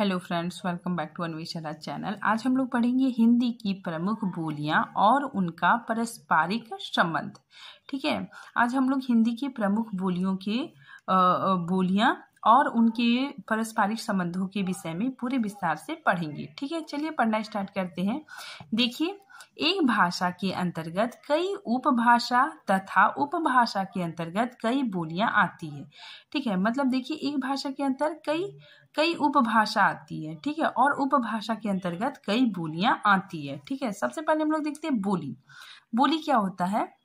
Hello friends, welcome back to Anveshana channel. आज हम लोग पढ़ेंगे हिंदी की प्रमुख बोलियां और उनका पारस्परिक संबंध। ठीक है, आज हम लोग हिंदी की प्रमुख बोलियों के बोलियां और उनके पारस्परिक संबंधों के विषय में पूरे विस्तार से पढ़ेंगे। ठीक है, चलिए पढ़ना स्टार्ट करते हैं। देखिए, एक भाषा के अंतर्गत कई उपभाषा तथा उपभाषा के अंतर्गत कई बोलियां आती है। ठीक है, मतलब देखिए, एक भाषा के अंतर कई उपभाषा आती है। ठीक है, और उपभाषा के अंतर्गत कई बोलियां आती है। ठीक है, सबसे पहले हम लोग देखते हैं बोली। बोली क्या होता है?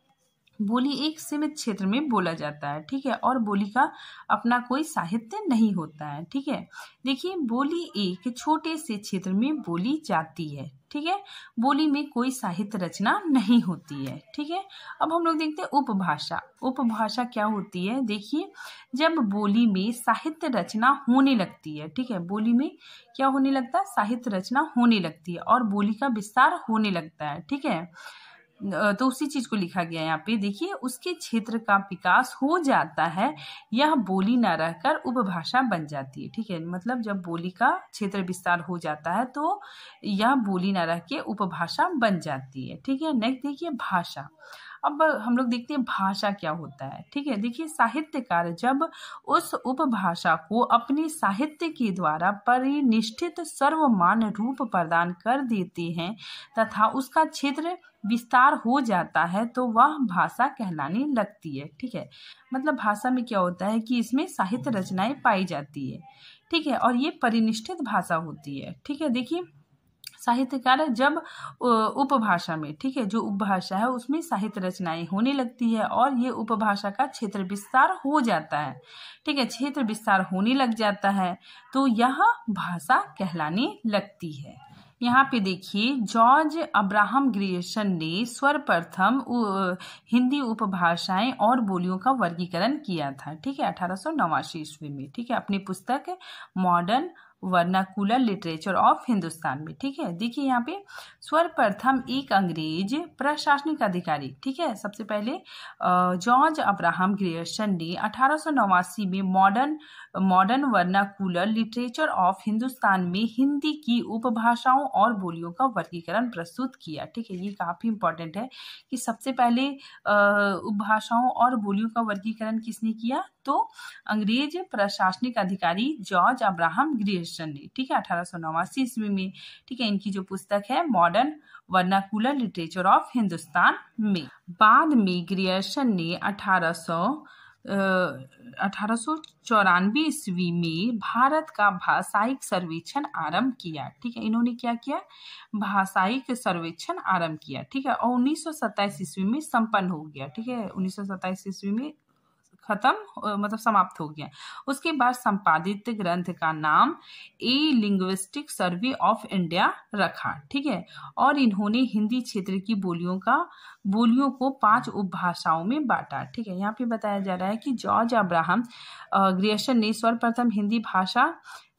बोली एक सीमित क्षेत्र में बोला जाता है। ठीक है, और बोली का अपना कोई साहित्य नहीं होता है। ठीक है, देखिए, बोली एक छोटे से क्षेत्र में बोली जाती है। ठीक है, बोली में कोई साहित्य रचना नहीं होती है। ठीक है, अब हम लोग देखते हैं उपभाषा। उपभाषा क्या होती है? देखिए, जब बोली में साहित्य रचना होने लगती है। ठीक है, बोली में क्या होने लगता है? साहित्य रचना होने लगती है और बोली का विस्तार होने लगता है। ठीक है, तो उसी चीज को लिखा गया है यहाँ पे। देखिए, उसके क्षेत्र का विकास हो जाता है, यह बोली न रहकर उपभाषा बन जाती है। ठीक है, मतलब जब बोली का क्षेत्र विस्तार हो जाता है तो यह बोली न रह के उपभाषा बन जाती है। ठीक है, नेक्स्ट देखिए भाषा। अब हम लोग देखते हैं भाषा क्या होता है। ठीक है, देखिए, साहित्यकार जब उस उपभाषा को अपने साहित्य के द्वारा परिनिष्ठित सर्वमान्य रूप प्रदान कर देते हैं तथा उसका क्षेत्र विस्तार हो जाता है तो वह भाषा कहलाने लगती है। ठीक है, मतलब भाषा में क्या होता है कि इसमें साहित्य रचनाएं पाई जाती है। ठीक है, और ये परिनिष्ठित भाषा होती है। ठीक है, देखिए, साहित्यकार जब उपभाषा में, ठीक है, जो उपभाषा है उसमें साहित्य रचनाएं होने लगती है और ये उपभाषा का क्षेत्र विस्तार हो जाता है। ठीक है, क्षेत्र विस्तार होने लग जाता है तो यह भाषा कहलाने लगती है। यहाँ पे देखिए, जॉर्ज अब्राहम ग्रियर्सन ने सर्वप्रथम हिंदी उपभाषाएं और बोलियों का वर्गीकरण किया था। ठीक है, 1889 ईस्वी में। ठीक है, अपनी पुस्तक modern vernacular literature of Hindustan में। ठीक है, देखिए यहाँ पे सर्वप्रथम एक अंग्रेज प्रशासनिक अधिकारी, ठीक है, सबसे पहले जॉर्ज अब्राहम ग्रियर्सन ने 1889 में modern vernacular literature of Hindustan में हिंदी की उपभाषाओं और बोलियों का वर्गीकरण प्रस्तुत किया। ठीक है, ये काफी इंपॉर्टेंट है कि सबसे पहले उपभाषाओं और बोलियों का वर्गीकरण किसने किया? तो अंग्रेज प्रशासनिक अधिकारी जॉर्ज अब्राहम ग्रियर्सन ने। ठीक है, 1889 ईस्वी में। ठीक है, इनकी जो पुस्तक है modern vernacular literature of Hindustan में। बाद में ग्रियर्सन ने 1894 ईस्वी में भारत का भाषायिक सर्वेक्षण आरंभ किया। ठीक है, इन्होंने क्या किया? भाषायिक सर्वेक्षण आरंभ किया। ठीक है, और 1927 ईस्वी में संपन्न हो गया। ठीक है, 1927 ईस्वी में खत्म, मतलब समाप्त हो गया। उसके बाद संपादित ग्रंथ का नाम ए लिंग्विस्टिक सर्वे ऑफ इंडिया रखा। ठीक है, और इन्होंने हिंदी क्षेत्र की बोलियों को 5 उपभाषाओं में बांटा। ठीक है, यहाँ पे बताया जा रहा है कि जॉर्ज अब्राहम ग्रियर्सन ने सर्वप्रथम हिंदी भाषा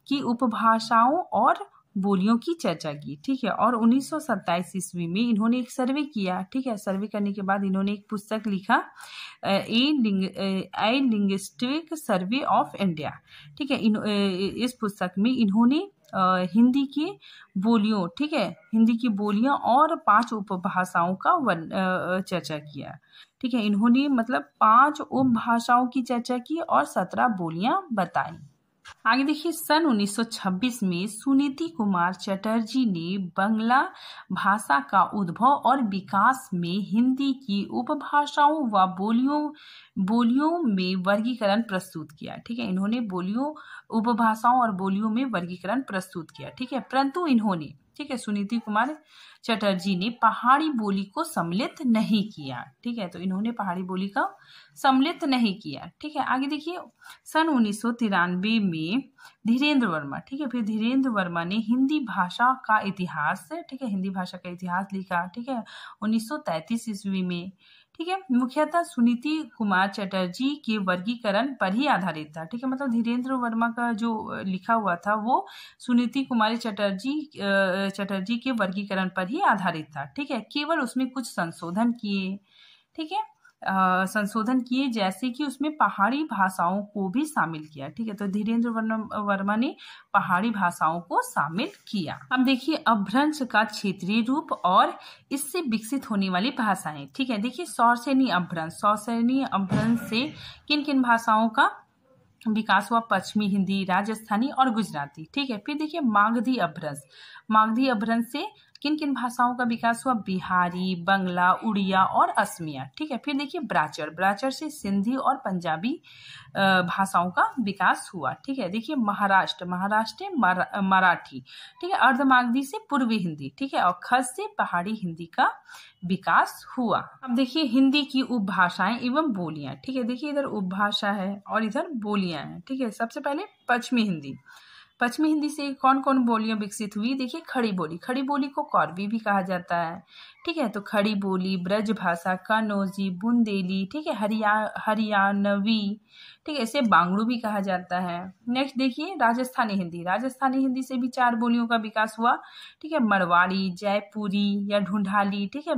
की उपभाषाओं और बोलियों की चर्चा की। ठीक है, और 1927 ईस्वी में इन्होंने एक सर्वे किया। ठीक है, सर्वे करने के बाद इन्होंने एक पुस्तक लिखा, ए लिंग्विस्टिक सर्वे ऑफ इंडिया। ठीक है, इस पुस्तक में इन्होंने हिंदी की बोलियों, ठीक है, हिंदी की बोलियां और 5 उपभाषाओं का चर्चा किया। ठीक है, इन्होंने मतलब 5 उपभाषाओं की चर्चा की और 17 बोलियां बताई। आगे देखिए, सन 1926 में सुनीति कुमार चटर्जी ने बांग्ला भाषा का उद्भव और विकास में हिंदी की उपभाषाओं व बोलियों में वर्गीकरण प्रस्तुत किया। ठीक है, इन्होंने उपभाषाओं और बोलियों में वर्गीकरण प्रस्तुत किया। ठीक है, परंतु इन्होंने, ठीक है, सुनीति कुमार चटर्जी ने पहाड़ी बोली को सम्मिलित नहीं किया। ठीक है, तो इन्होंने पहाड़ी बोली का सम्मिलित नहीं किया। ठीक है, आगे देखिए, सन 1993 में धीरेन्द्र वर्मा, ठीक है, फिर धीरेन्द्र वर्मा ने हिंदी भाषा का इतिहास, ठीक है, हिंदी भाषा का इतिहास लिखा। ठीक है, 1933 ईस्वी में। ठीक है, मुख्यतः सुनीति कुमार चटर्जी के वर्गीकरण पर ही आधारित था। ठीक है, मतलब धीरेन्द्र वर्मा का जो लिखा हुआ था वो सुनीति कुमार चटर्जी के वर्गीकरण पर ही आधारित था। ठीक है, केवल उसमें कुछ संशोधन किए। ठीक है, संशोधन किए, जैसे कि उसमें पहाड़ी भाषाओं को भी शामिल किया। ठीक है, तो धीरेन्द्र वर्मा ने पहाड़ी भाषाओं को शामिल किया। अब देखिए अपभ्रंश का क्षेत्रीय रूप और इससे विकसित होने वाली भाषाएं। ठीक है, देखिए सौरसेनी अपभ्रंश से किन किन भाषाओं का विकास हुआ? पश्चिमी हिंदी, राजस्थानी और गुजराती। ठीक है, फिर देखिए मागधी अपभ्रंश से किन किन भाषाओं का विकास हुआ? बिहारी, बंगला, उड़िया और असमिया। ठीक है, फिर देखिए ब्राचर से सिंधी और पंजाबी भाषाओं का विकास हुआ। ठीक है, देखिए महाराष्ट्र मराठी। ठीक है, अर्धमागधी से पूर्वी हिंदी। ठीक है, और खस से पहाड़ी हिंदी का विकास हुआ। अब देखिए हिंदी की उपभाषाएं एवं बोलियां। ठीक है, देखिए इधर उपभाषा है और इधर बोलियां हैं। ठीक है, सबसे पहले पश्चिमी हिंदी से कौन कौन बोलियां विकसित हुई? देखिए खड़ी बोली को कौरवी भी कहा जाता है। ठीक है, तो खड़ी बोली, ब्रज भाषा, कनौजी, बुंदेली, ठीक है, हरियाणवी, ठीक है, इसे बांगड़ू भी कहा जाता है। नेक्स्ट देखिए राजस्थानी हिंदी से भी 4 बोलियों का विकास हुआ। ठीक है, मरवाड़ी, जयपुरी या ढूंढाली, ठीक है,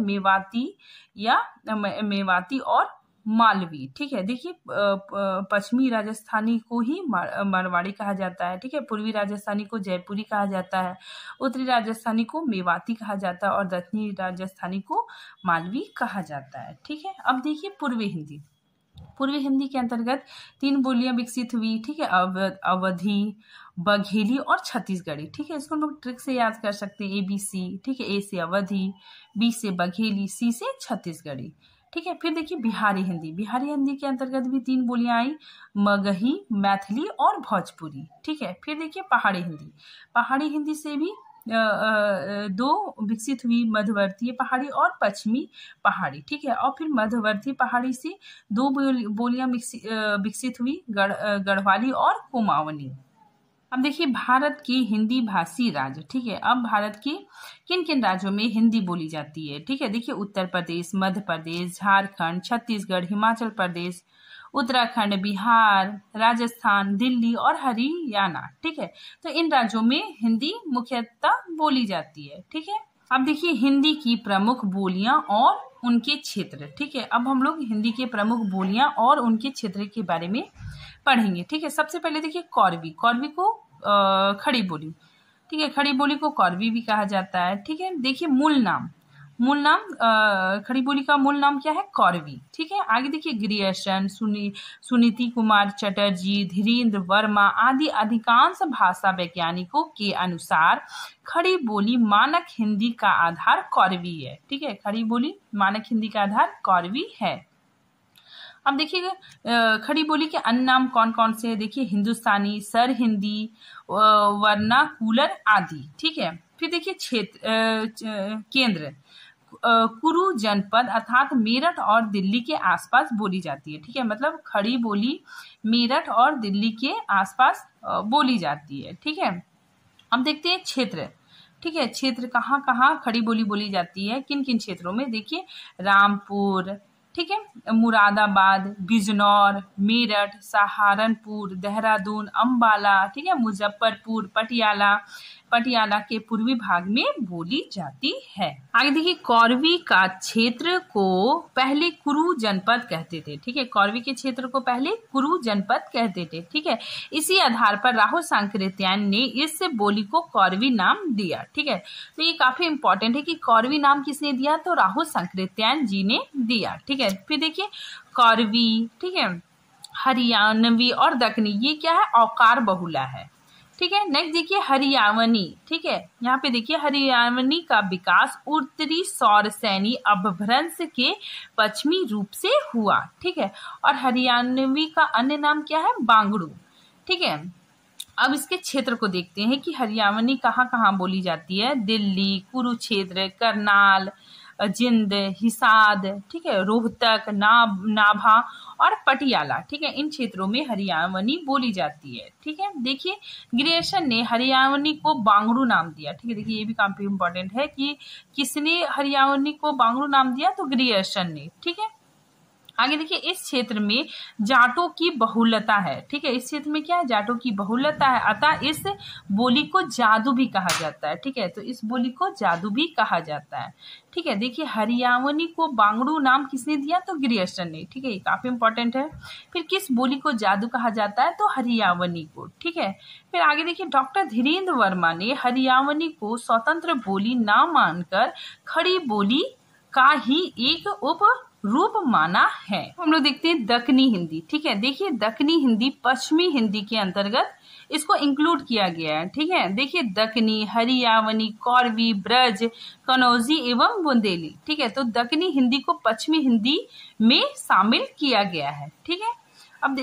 मेवाती और मालवी। ठीक है, देखिए पश्चिमी राजस्थानी को ही मरवाड़ी कहा जाता है। ठीक है, पूर्वी राजस्थानी को जयपुरी कहा जाता है, उत्तरी राजस्थानी को मेवाती कहा जाता है और दक्षिणी राजस्थानी को मालवी कहा जाता है। ठीक है, अब देखिए पूर्वी हिंदी के अंतर्गत 3 बोलियां विकसित हुई। ठीक है, अवधी, बघेली और छत्तीसगढ़ी। ठीक है, इसको हम लोग ट्रिक से याद कर सकते हैं, ABC। ठीक है, A से अवधी, B से बघेली, C से छत्तीसगढ़ी। ठीक है, फिर देखिए बिहारी हिंदी के अंतर्गत भी 3 बोलियां आई, मगही, मैथिली और भोजपुरी। ठीक है, फिर देखिए पहाड़ी हिंदी से भी 2 विकसित हुई, मध्यवर्तीय पहाड़ी और पश्चिमी पहाड़ी। ठीक है, और फिर मध्यवर्ती पहाड़ी से 2 बोलियां विकसित हुई, गढ़वाली और कुमाऊनी। अब देखिए भारत के हिंदी भाषी राज्य। ठीक है, अब भारत के किन किन राज्यों में हिंदी बोली जाती है? ठीक है, देखिए उत्तर प्रदेश, मध्य प्रदेश, झारखंड, छत्तीसगढ़, हिमाचल प्रदेश, उत्तराखंड, बिहार, राजस्थान, दिल्ली और हरियाणा। ठीक है, तो इन राज्यों में हिंदी मुख्यतः बोली जाती है। ठीक है, अब देखिए हिंदी की प्रमुख बोलियां और उनके क्षेत्र। ठीक है, अब हम लोग हिंदी के प्रमुख बोलियां और उनके क्षेत्र के बारे में पढ़ेंगे। ठीक है, सबसे पहले देखिए कौरवी को खड़ी बोली। ठीक है, खड़ी बोली को कौरवी भी कहा जाता है। ठीक है, देखिए मूल नाम खड़ी बोली का मूल नाम क्या है? कौरवी। ठीक है, आगे देखिए ग्रियर्सन, सुनीति कुमार चटर्जी, धीरेन्द्र वर्मा आदि अधिकांश भाषा वैज्ञानिकों के अनुसार खड़ी बोली मानक हिंदी का आधार कौरवी है। ठीक है, खड़ी बोली मानक हिंदी का आधार कौरवी है। अब देखिए खड़ी बोली के अन्य नाम कौन कौन से हैं? देखिए हिंदुस्तानी, सर हिंदी, वर्नाकुलर आदि। ठीक है, फिर देखिए क्षेत्र केंद्र कुरु जनपद अर्थात मेरठ और दिल्ली के आसपास बोली जाती है। ठीक है, मतलब खड़ी बोली मेरठ और दिल्ली के आसपास बोली जाती है। ठीक है, अब देखते हैं क्षेत्र। ठीक है, क्षेत्र कहाँ कहाँ खड़ी बोली जाती है, किन किन क्षेत्रों में? देखिए रामपुर, ठीक है, मुरादाबाद, बिजनौर, मेरठ, सहारनपुर, देहरादून, अंबाला, ठीक है, मुजफ्फरपुर, पटियाला के पूर्वी भाग में बोली जाती है। आगे देखिए कौरवी का क्षेत्र को पहले कुरु जनपद कहते थे। ठीक है, कौरवी के क्षेत्र को पहले कुरु जनपद कहते थे। ठीक है, इसी आधार पर राहुल सांकृत्यायन ने इस बोली को कौरवी नाम दिया। ठीक है, तो ये काफी इंपॉर्टेंट है कि कौरवी नाम किसने दिया? तो राहुल सांकृत्यायन जी ने दिया। ठीक है, फिर देखिए कौरवी, ठीक है, हरियाणवी और दक्कनी, ये क्या है? औकार बहुला है। ठीक है, नेक्स्ट देखिए हरियाणवी। ठीक है, यहाँ पे देखिए हरियाणवी का विकास उत्तरी सौरसेनी अपभ्रंश के पश्चिमी रूप से हुआ। ठीक है, और हरियाणवी का अन्य नाम क्या है? बांगड़ू। ठीक है, अब इसके क्षेत्र को देखते हैं कि हरियाणवी कहाँ कहाँ बोली जाती है। दिल्ली, कुरुक्षेत्र, करनाल, जिंद, हिसार, ठीक है, रोहतक, नाभा और पटियाला। ठीक है, इन क्षेत्रों में हरियाणवी बोली जाती है। ठीक है, देखिए ग्रियर्सन ने हरियाणवी को बांगड़ू नाम दिया। ठीक है, देखिए ये भी काफी इंपॉर्टेंट है कि किसने हरियाणवी को बांगड़ू नाम दिया? तो ग्रियर्सन ने। ठीक है, आगे देखिए, इस क्षेत्र में जाटों की बहुलता है। ठीक है, इस क्षेत्र में क्या है, जाटों की बहुलता है, अतः इस बोली को जादू भी कहा जाता है। ठीक है, तो इस बोली को जादू भी कहा जाता है। ठीक है, देखिए हरियावनी को बांगड़ू नाम किसने दिया, तो ग्रियर्सन ने। ठीक है, ये काफी इंपॉर्टेंट है। फिर किस बोली को जादू कहा जाता है, तो हरियावनी को। ठीक है, फिर आगे देखिए, डॉक्टर धीरेन्द्र वर्मा ने हरियावनी को स्वतंत्र बोली ना मानकर खड़ी बोली का ही एक उप रूप माना है। हम लोग देखते हैं दक्कनी हिंदी। ठीक है, देखिए दक्कनी हिंदी पश्चिमी हिंदी के अंतर्गत इसको इंक्लूड किया गया है। ठीक है, देखिए दक्कनी, हरियावनी, कौरवी, ब्रज, कनौजी एवं बुंदेली। ठीक है, तो दक्कनी हिंदी को पश्चिमी हिंदी में शामिल किया गया है। ठीक है, अब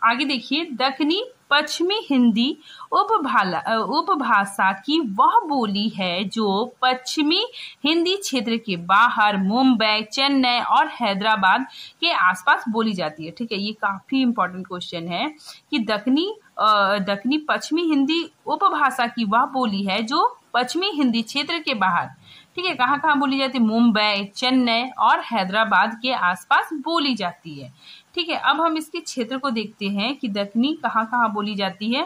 आगे देखिए, दक्कनी पश्चिमी हिंदी उपभाषा की वह बोली है जो पश्चिमी हिंदी क्षेत्र के बाहर मुंबई, चेन्नई और हैदराबाद के आसपास बोली जाती है। ठीक है, ये काफी इंपॉर्टेंट क्वेश्चन है कि दक्कनी पश्चिमी हिंदी उपभाषा की वह बोली है जो पश्चिमी हिंदी क्षेत्र के बाहर, ठीक है, कहाँ कहाँ बोली जाती है, मुंबई, चेन्नई और हैदराबाद के आसपास बोली जाती है। ठीक है, अब हम इसके क्षेत्र को देखते हैं कि दक्कनी कहाँ कहाँ बोली जाती है।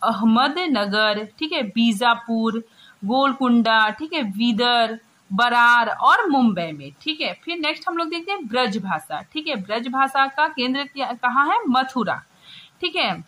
अहमदनगर, ठीक है, बीजापुर, गोलकुंडा, ठीक है, बीदर, बरार और मुंबई में। ठीक है, फिर नेक्स्ट हम लोग देखते हैं ब्रज भाषा। ठीक है, ब्रज भाषा का केंद्र कहाँ है, मथुरा। ठीक है,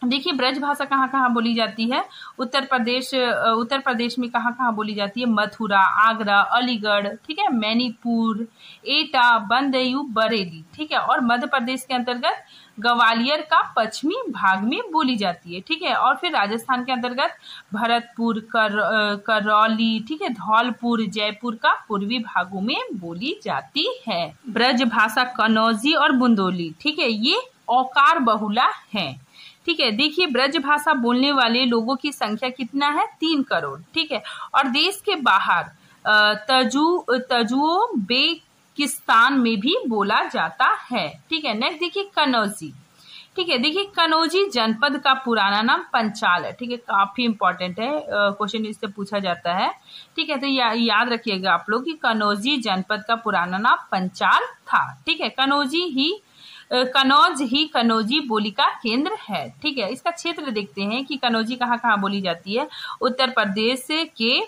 देखिए ब्रज भाषा कहाँ कहाँ बोली जाती है, उत्तर प्रदेश में कहाँ कहाँ बोली जाती है, मथुरा, आगरा, अलीगढ़, ठीक है, मैनीपुर, एटा, बंदयू, बरेली। ठीक है, और मध्य प्रदेश के अंतर्गत ग्वालियर का पश्चिमी भाग में बोली जाती है। ठीक है, और फिर राजस्थान के अंतर्गत भरतपुर, करौली, ठीक है, धौलपुर, जयपुर का पूर्वी भागों में बोली जाती है। ब्रज भाषा कनौजी और बुंदेली, ठीक है, ये औकार बहुला है। ठीक है, देखिए ब्रज भाषा बोलने वाले लोगों की संख्या कितना है, 3 करोड़। ठीक है, और देश के बाहर तजुओबेकिस्तान में भी बोला जाता है। ठीक है, नेक्स्ट देखिए कनौजी। ठीक है, देखिए कनौजी जनपद का पुराना नाम पंचाल है। ठीक है, काफी इंपॉर्टेंट है, क्वेश्चन इससे पूछा जाता है। ठीक है, तो याद रखिएगा आप लोग कि कनौजी जनपद का पुराना नाम पंचाल था। ठीक है, कनौज ही कनौजी बोली का केंद्र है। ठीक है, इसका क्षेत्र देखते हैं कि कनौजी कहाँ कहाँ बोली जाती है। उत्तर प्रदेश के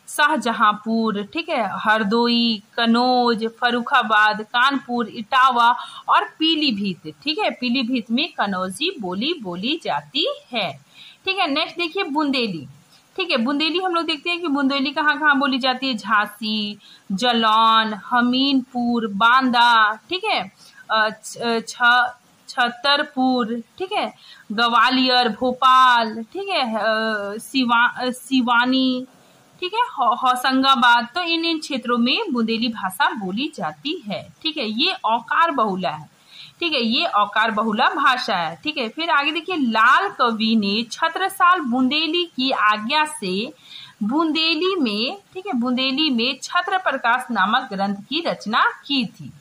शाहजहांपुर, ठीक है, हरदोई, कनौज, फर्रुखाबाद, कानपुर, इटावा और पीलीभीत। ठीक है, पीलीभीत में कनौजी बोली जाती है। ठीक है, नेक्स्ट देखिए बुंदेली। ठीक है, बुंदेली हम लोग देखते हैं कि बुंदेली कहाँ कहाँ बोली जाती है, झांसी, जालौन, हमीरपुर, बांदा, ठीक है, छतरपुर, ठीक है, ग्वालियर, भोपाल, ठीक है, सिवानी, ठीक है, होशंगाबाद। तो इन क्षेत्रों में बुंदेली भाषा बोली जाती है। ठीक है, ये औकार बहुला है। ठीक है, ये औकार बहुला भाषा है। ठीक है, फिर आगे देखिए, लाल कवि ने छत्रसाल बुंदेली की आज्ञा से बुंदेली में, ठीक है, बुंदेली में छत्र प्रकाश नामक ग्रंथ की रचना की थी।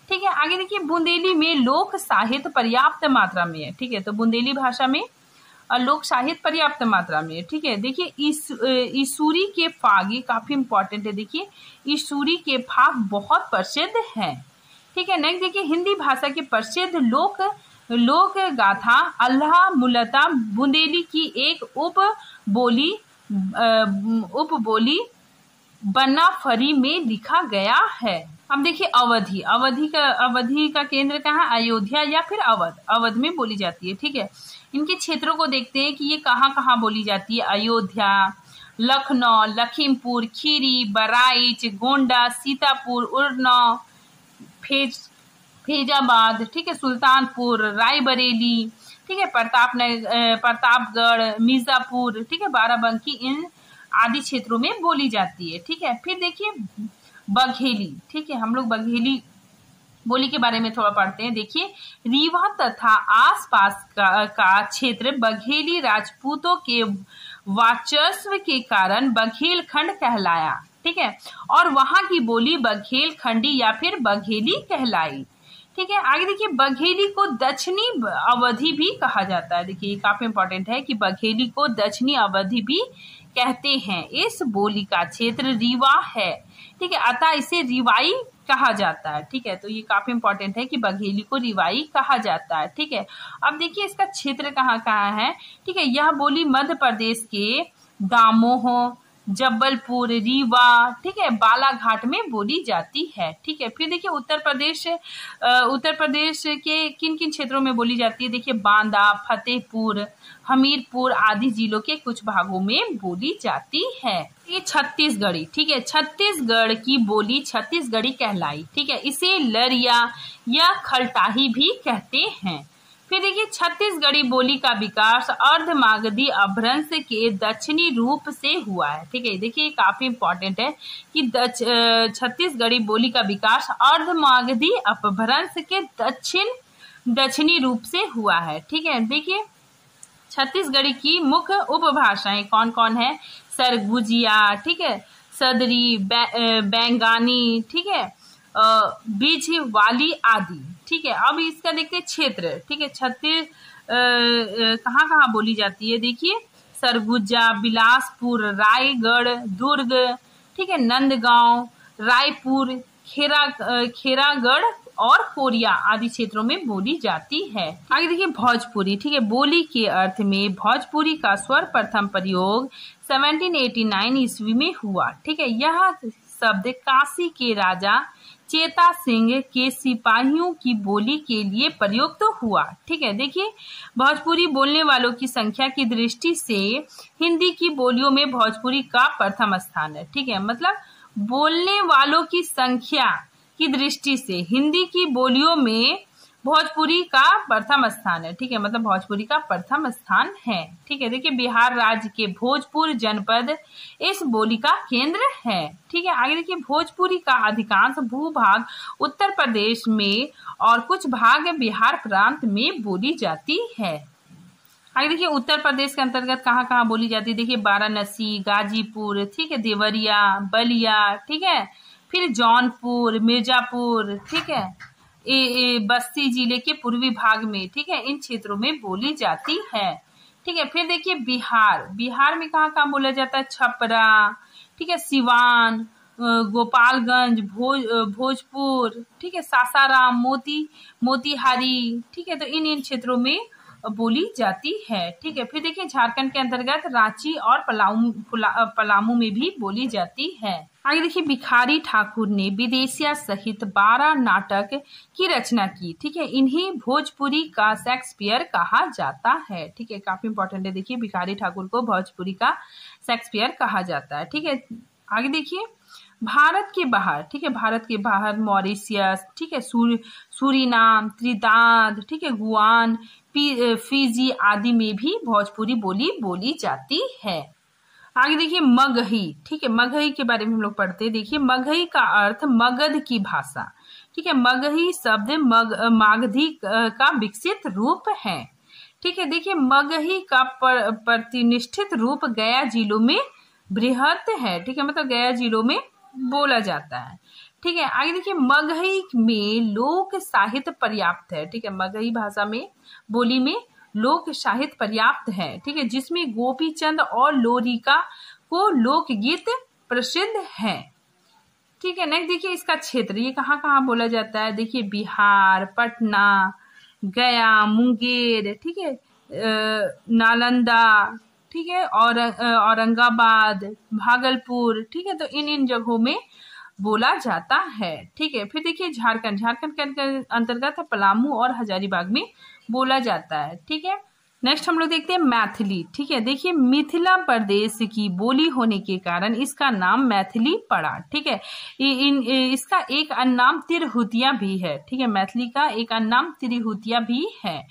ठीक है, आगे देखिए, बुंदेली में लोक साहित्य पर्याप्त मात्रा में है। ठीक है, तो बुंदेली भाषा में लोक साहित्य पर्याप्त मात्रा में है। ठीक है, देखिए ईसूरी के फाग, ये काफी इंपॉर्टेंट है। देखिए ईसूरी के फाग बहुत प्रसिद्ध है। ठीक है, नेक्स्ट देखिए, हिंदी भाषा के प्रसिद्ध लोक गाथा अल्लाह मुल्ता बुंदेली की एक उपबोली बनाफरी में लिखा गया है। अब देखिए अवधि का केंद्र कहाँ है, अयोध्या या फिर अवध में बोली जाती है। ठीक है, इनके क्षेत्रों को देखते हैं कि ये कहाँ कहाँ बोली जाती है, अयोध्या, लखनऊ, लखीमपुर खीरी, बहराइच, गोंडा, सीतापुर, उन्नाव, फैजाबाद, ठीक है, सुल्तानपुर, रायबरेली, ठीक है, प्रतापगढ़, मिर्जापुर, ठीक है, बाराबंकी, इन आदि क्षेत्रों में बोली जाती है। ठीक है, फिर देखिए बघेली। ठीक है, हम लोग बघेली बोली के बारे में थोड़ा पढ़ते हैं। देखिए रीवा तथा आसपास का क्षेत्र बघेली राजपूतों के वर्चस्व के कारण बघेलखंड कहलाया। ठीक है, और वहां की बोली बघेलखंडी या फिर बघेली कहलाई। ठीक है, आगे देखिए, बघेली को दक्षिणी अवधि भी कहा जाता है। देखिए ये काफी इंपॉर्टेंट है कि बघेली को दक्षिणी अवधि भी कहते हैं। इस बोली का क्षेत्र रीवा है। ठीक है, अतः इसे रिवाई कहा जाता है। ठीक है, तो ये काफी इंपॉर्टेंट है कि बघेली को रिवाई कहा जाता है। ठीक है, अब देखिए इसका क्षेत्र कहाँ कहाँ है। ठीक है, यह बोली मध्य प्रदेश के दामोह, जबलपुर, रीवा, ठीक है, बालाघाट में बोली जाती है। ठीक है, फिर देखिए उत्तर प्रदेश के किन किन क्षेत्रों में बोली जाती है। देखिए बांदा, फतेहपुर, हमीरपुर आदि जिलों के कुछ भागों में बोली जाती है। ये छत्तीसगढ़ी, ठीक है, छत्तीसगढ़ की बोली छत्तीसगढ़ी कहलाई। ठीक है, इसे लरिया या खलटाही भी कहते हैं। फिर देखिए छत्तीसगढ़ी बोली का विकास अर्धमागधी अपभ्रंश के दक्षिणी रूप से हुआ है। ठीक है, देखिए काफी इंपॉर्टेंट है कि छत्तीसगढ़ी बोली का विकास अर्धमागधी अपभ्रंश के दक्षिणी रूप से हुआ है। ठीक है, देखिए छत्तीसगढ़ी की मुख्य उपभाषाएं कौन कौन है। सरगुजिया, ठीक है, सदरी, बैंगानी, ठीक है, बिझवाली आदि। ठीक है, अब इसका देखते हैं क्षेत्र। ठीक है, कहाँ कहाँ बोली जाती है। देखिए सरगुजा, बिलासपुर, रायगढ़, दुर्ग, ठीक है, नंदगांव, रायपुर, खेरागढ़ और कोरिया आदि क्षेत्रों में बोली जाती है। आगे देखिए भोजपुरी। ठीक है, बोली के अर्थ में भोजपुरी का सर्वप्रथम प्रयोग 1789 ईस्वी में हुआ। ठीक है, यह शब्द काशी के राजा चेता सिंह के सिपाहियों की बोली के लिए प्रयुक्त हुआ। ठीक है, देखिए भोजपुरी बोलने वालों की संख्या की दृष्टि से हिंदी की बोलियों में भोजपुरी का प्रथम स्थान है। ठीक है, मतलब बोलने वालों की संख्या की दृष्टि से हिंदी की बोलियों में भोजपुरी का प्रथम स्थान है। ठीक है, मतलब भोजपुरी का प्रथम स्थान है। ठीक है, देखिए बिहार राज्य के भोजपुर जनपद इस बोली का केंद्र है। ठीक है, आगे देखिए भोजपुरी का अधिकांश भूभाग उत्तर प्रदेश में और कुछ भाग बिहार प्रांत में बोली जाती है। आगे देखिए उत्तर प्रदेश के अंतर्गत कहाँ कहाँ बोली जाती है। देखिए वाराणसी, गाजीपुर, ठीक है, देवरिया, बलिया, ठीक है, फिर जौनपुर, मिर्जापुर, ठीक है, बस्ती जिले के पूर्वी भाग में, ठीक है, इन क्षेत्रों में बोली जाती है। ठीक है, फिर देखिए बिहार में कहाँ कहाँ बोला जाता है। छपरा, ठीक है, सिवान, गोपालगंज, भोजपुर, ठीक है, सासाराम, मोतिहारी, ठीक है, तो इन क्षेत्रों में बोली जाती है। ठीक है, फिर देखिए झारखंड के अंतर्गत रांची और पलामू में भी बोली जाती है। आगे देखिए भिखारी ठाकुर ने विदेशिया सहित 12 नाटक की रचना की। ठीक है, इन्हें भोजपुरी का शेक्सपियर कहा जाता है। ठीक है, काफी इंपॉर्टेंट है। देखिए भिखारी ठाकुर को भोजपुरी का शेक्सपियर कहा जाता है। ठीक है, आगे देखिए भारत के बाहर, ठीक है, भारत के बाहर मॉरिशियस, ठीक है, सूरीनाम, त्रिदाद, ठीक है, गुआन, फिजी आदि में भी भोजपुरी बोली जाती है। आगे देखिए मगही। ठीक है, मगही के बारे में हम लोग पढ़ते हैं। देखिए मगही का अर्थ मगध की भाषा। ठीक है, मगही शब्द मागधी का विकसित रूप है। ठीक है, देखिए मगही का प्रतिनिष्ठित रूप गया जिलों में बृहत है। ठीक है, मतलब गया जिलों में बोला जाता है। ठीक है, आगे देखिए मगही में लोक साहित्य पर्याप्त है। ठीक है, मगही भाषा में बोली में लोक साहित्य पर्याप्त है। ठीक है, जिसमें गोपी चंद और लोरिका को लोकगीत प्रसिद्ध है। ठीक है, नेक्स्ट देखिए इसका क्षेत्र, ये कहाँ कहाँ बोला जाता है। देखिए बिहार, पटना, गया, मुंगेर, ठीक है, नालंदा, ठीक है, और औरंगाबाद, भागलपुर, ठीक है, तो इन जगहों में बोला जाता है। ठीक है, फिर देखिए झारखंड के अंतर्गत पलामू और हजारीबाग में बोला जाता है। ठीक है, नेक्स्ट हम लोग देखते हैं मैथिली। ठीक है, देखिए मिथिला प्रदेश की बोली होने के कारण इसका नाम मैथिली पड़ा। ठीक है, इसका एक अन्य नाम तिरहुतिया भी है। ठीक है, मैथिली का एक अन्य नाम तिरहुतिया भी है।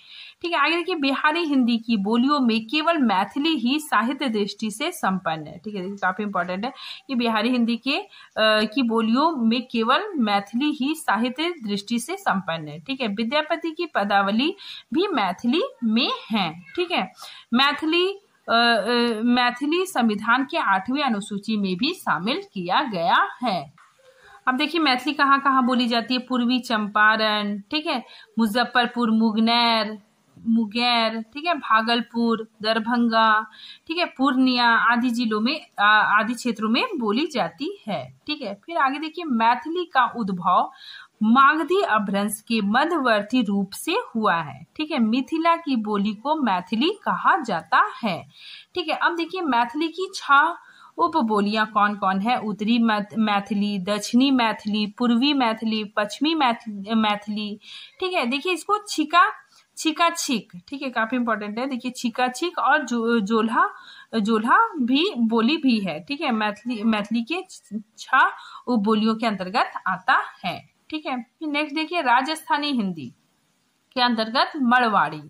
ठीक है, आगे देखिए बिहारी हिंदी की बोलियों में केवल मैथिली ही साहित्य दृष्टि से संपन्न है। ठीक है, देखिए काफी इंपॉर्टेंट है कि बिहारी हिंदी की बोलियों में केवल मैथिली ही साहित्य दृष्टि से संपन्न है। ठीक है, विद्यापति की पदावली भी मैथिली में है। ठीक है, मैथिली संविधान के 8वीं अनुसूची में भी शामिल किया गया है। अब देखिए मैथिली कहाँ कहाँ बोली जाती है। पूर्वी चंपारण, ठीक है, मुजफ्फरपुर, मुंगेर, मुंगेर, ठीक है, भागलपुर, दरभंगा, ठीक है, पूर्णिया आदि जिलों में आदि क्षेत्रों में बोली जाती है। ठीक है, फिर आगे देखिए मैथिली का उद्भव मागधी अपभ्रंश के मध्यवर्ती रूप से हुआ है। ठीक है, मिथिला की बोली को मैथिली कहा जाता है। ठीक है, अब देखिए मैथिली की 6 उपबोलियां कौन कौन है। उत्तरी मैथिली, दक्षिणी मैथिली, पूर्वी मैथिली, पश्चिमी मैथिली। ठीक है, देखिए इसको छिका छिक, ठीक है, काफी इंपॉर्टेंट है। देखिए छिका छिक और जोल्हा भी बोली भी है। ठीक है, मैथिली के 6 उपबोलियों के अंतर्गत आता है। ठीक है, फिर नेक्स्ट देखिए राजस्थानी हिंदी के अंतर्गत मड़वाड़ी।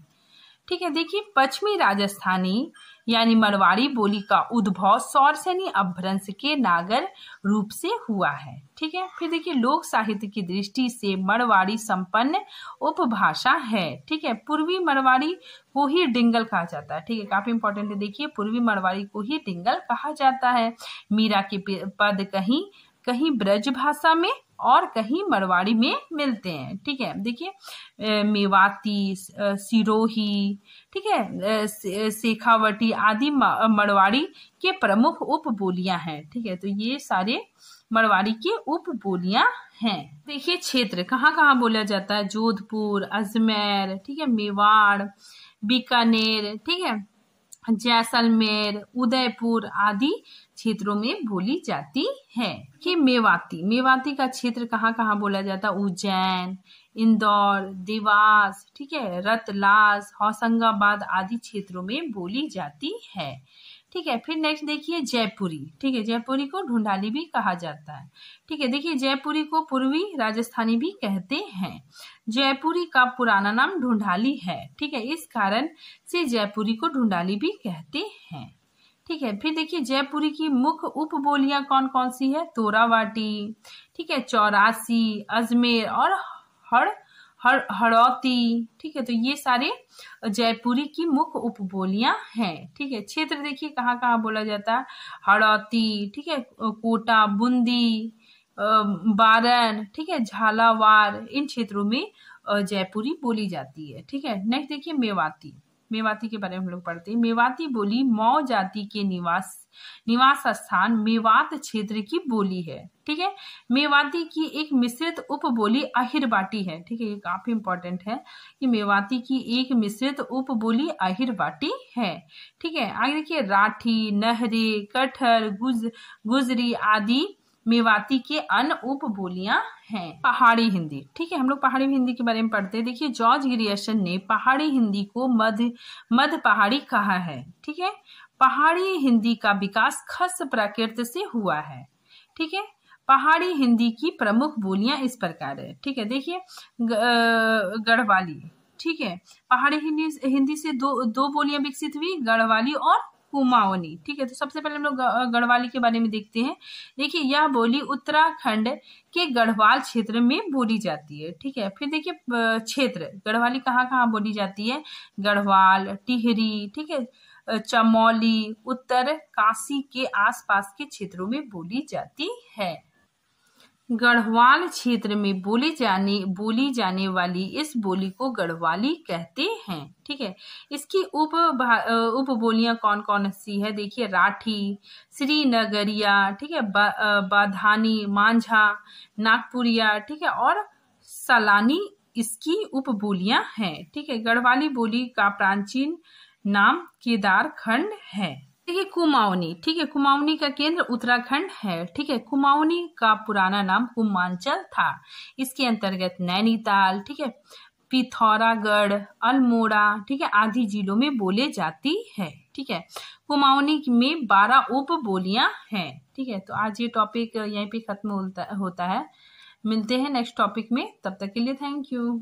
ठीक है, देखिए पश्चिमी राजस्थानी यानी मड़वाड़ी बोली का उद्भव सौरसेनी अपभ्रंश के नागर रूप से हुआ है। ठीक है, फिर देखिए लोक साहित्य की दृष्टि से मड़वाड़ी संपन्न उपभाषा है। ठीक है, पूर्वी मड़वाड़ी को ही डिंगल कहा जाता है। ठीक है, काफी इंपॉर्टेंट है। देखिए पूर्वी मड़वाड़ी को ही डिंगल कहा जाता है। मीरा के पद कहीं ब्रज भाषा में और कहीं मड़वाड़ी में मिलते हैं। ठीक है, देखिए मेवाती, सिरोही, ठीक है, शेखावटी आदि मड़वाड़ी के प्रमुख उपबोलियां हैं। ठीक है, तो ये सारे मड़वाड़ी के उपबोलियां हैं। देखिए क्षेत्र कहाँ कहाँ बोला जाता है। जोधपुर, अजमेर, ठीक है, मेवाड़, बीकानेर, ठीक है, जैसलमेर, उदयपुर आदि क्षेत्रों में बोली जाती है। कि मेवाती का क्षेत्र कहाँ कहाँ बोला जाता है। उज्जैन, इंदौर, देवास, ठीक है, रतलास, होशंगाबाद आदि क्षेत्रों में बोली जाती है। ठीक है, फिर नेक्स्ट देखिए जयपुरी। ठीक है, जयपुरी को ढूंढाली भी कहा जाता है। ठीक है, देखिए जयपुरी को पूर्वी राजस्थानी भी कहते हैं। जयपुरी का पुराना नाम ढूंढाली है। ठीक है, इस कारण से जयपुरी को ढूंढाली भी कहते हैं। ठीक है, फिर देखिए जयपुरी की मुख्य उपबोलियां कौन कौन सी है। तोरावाटी, ठीक है, चौरासी, अजमेर और हड़ौती। ठीक है, तो ये सारे जयपुरी की मुख्य उपबोलियां हैं। ठीक है, क्षेत्र देखिए कहाँ कहाँ बोला जाता है। हड़ौती, ठीक है, कोटा, बूंदी, बारन, ठीक है, झालावाड़, इन क्षेत्रों में जयपुरी बोली जाती है। ठीक है, नेक्स्ट देखिए मेवाती के बारे में हम लोग पढ़ते हैं। मेवाती बोली मौ जाति के निवास स्थान मेवात क्षेत्र की बोली है। ठीक है, मेवाती की एक मिश्रित उपबोली अहिरवाटी है। ठीक है, ये काफी इंपॉर्टेंट है कि मेवाती की एक मिश्रित उपबोली अहिरवाटी है। ठीक है, आगे देखिए राठी, नहरे, कठर, गुजरी आदि मेवाती के अन्य उपबोलियां हैं। पहाड़ी हिंदी। ठीक है, हम लोग पहाड़ी हिंदी के बारे में पढ़ते हैं। देखिए जॉर्ज ग्रियर्सन ने पहाड़ी हिंदी को मध्य पहाड़ी कहा है। ठीक है, पहाड़ी हिंदी का विकास खस प्राकृत से हुआ है। ठीक है, पहाड़ी हिंदी की प्रमुख बोलियां इस प्रकार है। ठीक है, देखिए गढ़वाली। ठीक है, पहाड़ी हिंदी से दो बोलियां विकसित हुई, गढ़वाली और कुमाऊनी। ठीक है, तो सबसे पहले हम लोग गढ़वाली के बारे में देखते हैं। देखिए यह बोली उत्तराखंड के गढ़वाल क्षेत्र में बोली जाती है। ठीक है, फिर देखिए क्षेत्र गढ़वाली कहाँ कहाँ बोली जाती है। गढ़वाल, टिहरी, ठीक है, चमौली, उत्तर काशी के आसपास के क्षेत्रों में बोली जाती है। गढ़वाल क्षेत्र में बोली जाने वाली इस बोली को गढ़वाली कहते हैं। ठीक है, इसकी उपबोलियां कौन कौन सी है। देखिए राठी, श्रीनगरिया, ठीक है, बाधानी, मांझा, नागपुरिया, ठीक है, और सलानी इसकी उपबोलियां हैं। ठीक है, गढ़वाली बोली का प्राचीन नाम केदारखंड है। देखिए कुमाऊनी। ठीक है, कुमाऊनी का केंद्र उत्तराखंड है। ठीक है, कुमाऊनी का पुराना नाम कुमांचल था। इसके अंतर्गत नैनीताल, ठीक है, पिथौरागढ़, अल्मोड़ा, ठीक है, आदि जिलों में बोले जाती है। ठीक है, कुमाऊनी में 12 उपबोलियां हैं। ठीक है, तो आज ये टॉपिक यहीं पे खत्म होता है। मिलते हैं नेक्स्ट टॉपिक में, तब तक के लिए थैंक यू।